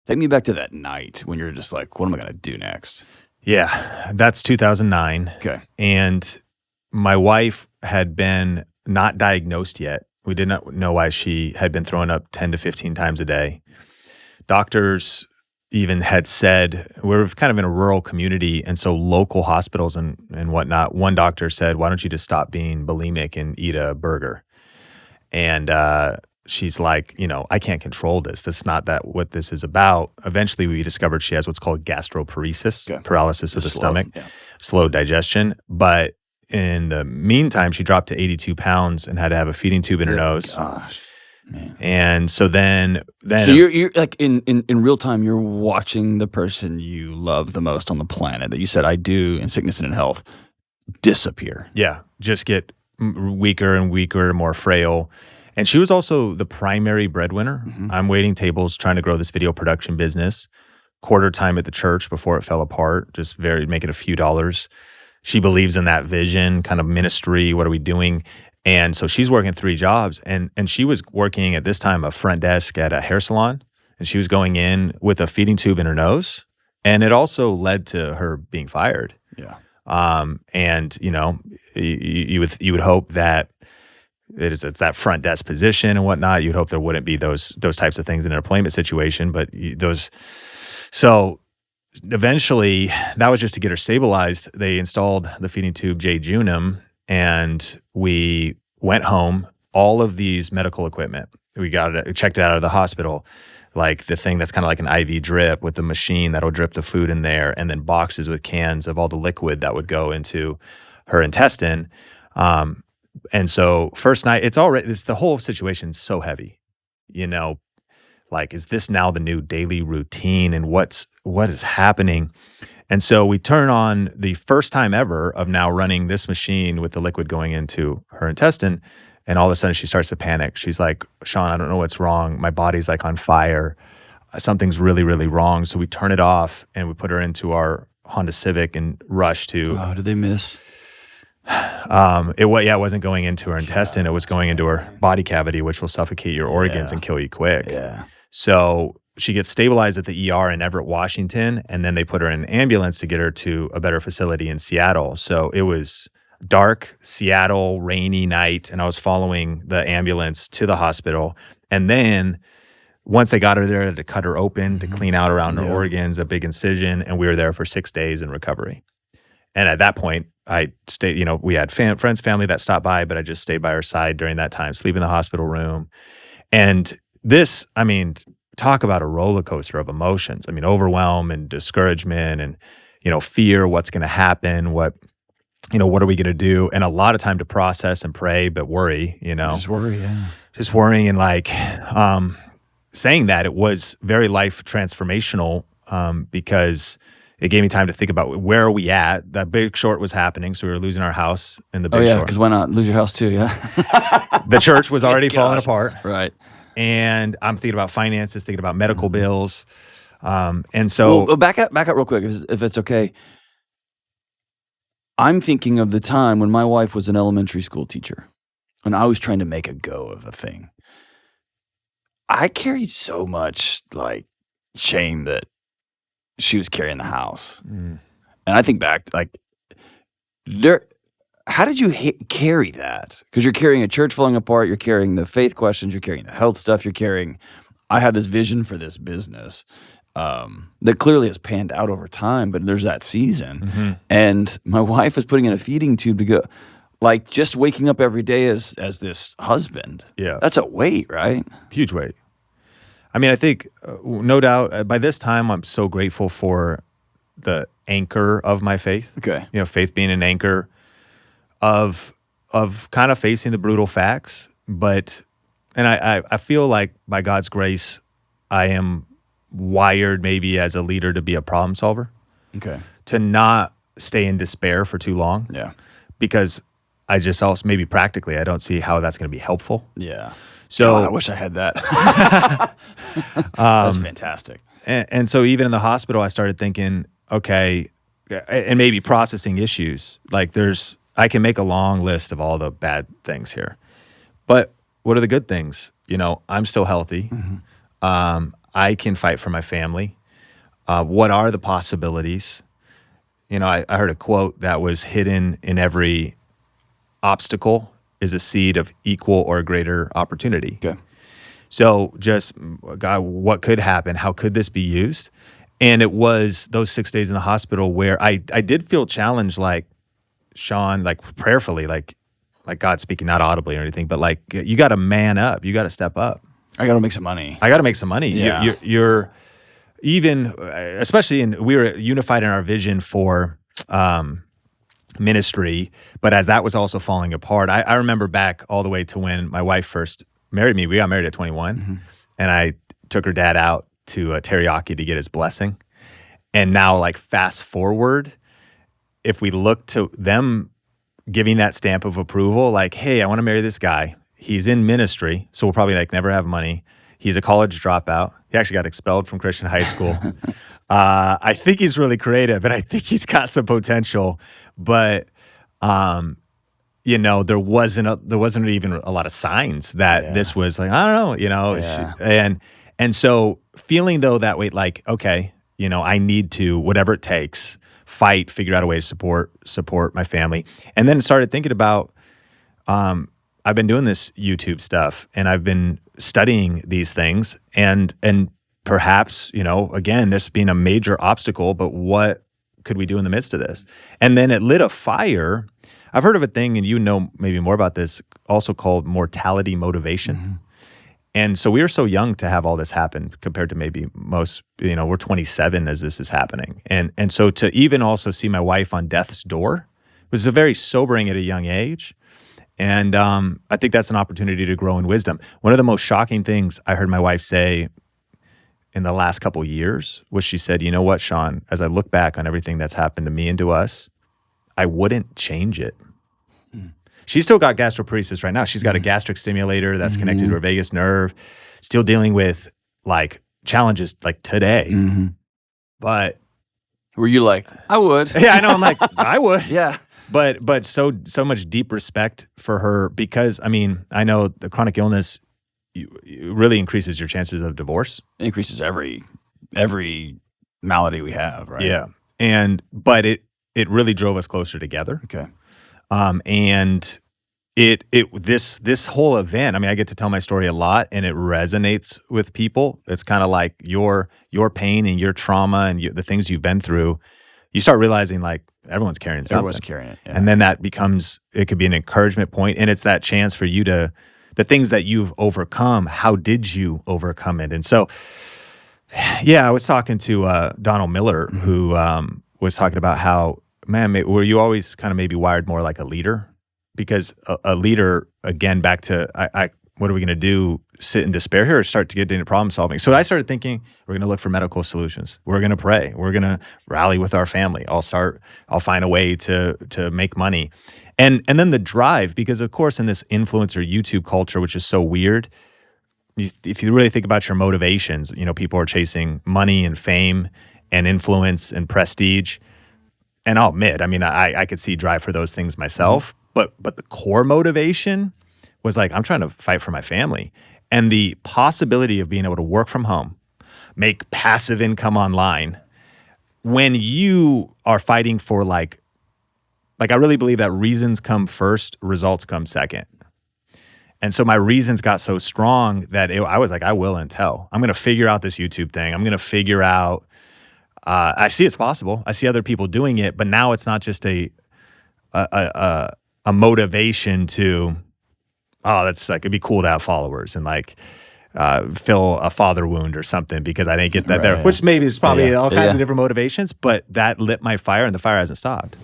Take me back to that night when you're just like, what am I going to do next? Yeah, that's 2009. Okay. And my wife had been not diagnosed yet. We did not know why she had been throwing up 10 to 15 times a day. Doctors even had said, we're kind of in a rural community, and so local hospitals and whatnot, one doctor said, why don't you just stop being bulimic and eat a burger? And she's like, I can't control this. That's not what this is about. Eventually, we discovered she has what's called gastroparesis, paralysis of the stomach, slow digestion. But in the meantime, she dropped to 82 pounds and had to have a feeding tube in her nose. Gosh, man. And so then so you're like in real time, you're watching the person you love the most on the planet that you said I do in sickness and in health disappear. Yeah, just get weaker and weaker, more frail. And she was also the primary breadwinner. Mm-hmm. I'm waiting tables trying to grow this video production business, quarter time at the church before it fell apart, just making a few dollars. She believes in that vision, kind of ministry. What are we doing? And so she's working 3 jobs. And she was working at this time a front desk at a hair salon. And she was going in with a feeding tube in her nose. And it also led to her being fired. Yeah. And you would hope that it's that front desk position and whatnot. You'd hope there wouldn't be those types of things in an employment situation, but so eventually that was just to get her stabilized. They installed the feeding tube jejunum, and we went home. All of these medical equipment, we checked it out of the hospital, like the thing that's kind of like an IV drip with the machine that'll drip the food in there, and then boxes with cans of all the liquid that would go into her intestine. And so first night, the whole situation's so heavy, like, is this now the new daily routine, and what is happening? And so we turn on the first time ever of now running this machine with the liquid going into her intestine. And all of a sudden she starts to panic. She's like, Sean, I don't know what's wrong. My body's like on fire. Something's really, really wrong. So we turn it off and we put her into our Honda Civic and rush to. Oh, did they miss? It wasn't going into her intestine. It was going into her body cavity, which will suffocate your organs and kill you quick. Yeah. So she gets stabilized at the ER in Everett, Washington, and then they put her in an ambulance to get her to a better facility in Seattle. So it was dark, Seattle, rainy night, and I was following the ambulance to the hospital. And then once they got her there, to cut her open, to clean out around her organs, a big incision, and we were there for 6 days in recovery. And at that point, I stayed, we had friends, family that stopped by, but I just stayed by her side during that time, sleep in the hospital room. And this, talk about a roller coaster of emotions. Overwhelm and discouragement and, fear, what's going to happen, what are we going to do? And a lot of time to process and pray, but worry, Just worry, yeah. Just worrying and saying that it was very life transformational because it gave me time to think about where are we at. That Big Short was happening, so we were losing our house in the Big Short. Because why not lose your house too, yeah? The church was already falling apart. Right. And I'm thinking about finances, thinking about medical bills. And so... Well, back up real quick, if it's okay. I'm thinking of the time when my wife was an elementary school teacher, and I was trying to make a go of a thing. I carried so much, shame that she was carrying the house. And I think back, how did you carry that? Because you're carrying a church falling apart, you're carrying the faith questions, you're carrying the health stuff, I have this vision for this business that clearly has panned out over time, but there's that season. Mm-hmm. And my wife was putting in a feeding tube to go, just waking up every day as this husband. Yeah. That's a weight, right? Huge weight. I think, no doubt, by this time, I'm so grateful for the anchor of my faith. Okay. Faith being an anchor of kind of facing the brutal facts. And I feel like by God's grace, I am wired maybe as a leader to be a problem solver. Okay. To not stay in despair for too long. Yeah. Because I just also, maybe practically, I don't see how that's going to be helpful. Yeah. So God, I wish I had that. That's fantastic. And so even in the hospital, I started thinking, okay, and maybe processing issues. I can make a long list of all the bad things here. But what are the good things? I'm still healthy. Mm-hmm. I can fight for my family. What are the possibilities? You know, I heard a quote that was hidden in every obstacle is a seed of equal or greater opportunity. Okay. So just, God, what could happen? How could this be used? And it was those 6 days in the hospital where I did feel challenged, like, Sean, like prayerfully, like God speaking, not audibly or anything, but like, you got to man up. You got to step up. I got to make some money. I got to make some money. Yeah. You're even, especially we were unified in our vision for ministry, but as that was also falling apart, I remember back all the way to when my wife first married me. We got married at 21, and I took her dad out to Teriyaki to get his blessing. And now, like, fast forward, if we look to them giving that stamp of approval, like, hey, I want to marry this guy. He's in ministry, so we'll probably like never have money. He's a college dropout. He actually got expelled from Christian high school. I think he's really creative, and I think he's got some potential. But you know, there wasn't even a lot of signs that this was like, I don't know, you know, and so feeling though that way, like, okay, you know, I need to, whatever it takes, fight, figure out a way to support my family. And then started thinking about, I've been doing this YouTube stuff and I've been studying these things and perhaps, you know, again, this being a major obstacle, but what could we do in the midst of this? And then it lit a fire. I've heard of a thing, and you know maybe more about this, also called mortality motivation. And so we were so young to have all this happen compared to maybe most, you know, we're 27 as this is happening. And so to even also see my wife on death's door was very sobering at a young age. And I think that's an opportunity to grow in wisdom. One of the most shocking things I heard my wife say in the last couple of years was she said, you know what, Sean, as I look back on everything that's happened to me and to us, I wouldn't change it. She's still got gastroparesis right now. She's got a gastric stimulator that's connected to her vagus nerve, still dealing with like challenges like today. But were you like, I would? Yeah, I know. I'm like, I would. Yeah. But so much deep respect for her because, I mean, I know the chronic illness really increases your chances of divorce. It increases every malady we have, right? Yeah. But it really drove us closer together. Okay. And this whole event, I mean, I get to tell my story a lot and it resonates with people. It's kind of like your pain and your trauma and the things you've been through. You start realizing like everyone's carrying something. Everyone's carrying it. Yeah. And then it could be an encouragement point, and it's that chance for you to, the things that you've overcome, how did you overcome it? And so, yeah, I was talking to Donald Miller, who was talking about how, man, were you always kind of maybe wired more like a leader? Because a leader, again, back to, what are we going to do? Sit in despair here or start to get into problem solving? So I started thinking, we're going to look for medical solutions. We're going to pray. We're going to rally with our family. I'll find a way to make money. And then the drive, because of course in this influencer YouTube culture, which is so weird, if you really think about your motivations, you know, people are chasing money and fame and influence and prestige. And I'll admit, I mean, I could see drive for those things myself, but the core motivation was like, I'm trying to fight for my family. And the possibility of being able to work from home, make passive income online, when you are fighting for like I really believe that reasons come first, results come second. And so my reasons got so strong that I was like, I will and tell. I'm going to figure out this YouTube thing. I'm going to figure out, I see it's possible. I see other people doing it, but now it's not just a motivation to, oh, that's like, it'd be cool to have followers and like fill a father wound or something because I didn't get that there, which maybe there's probably all kinds of different motivations, but that lit my fire and the fire hasn't stopped.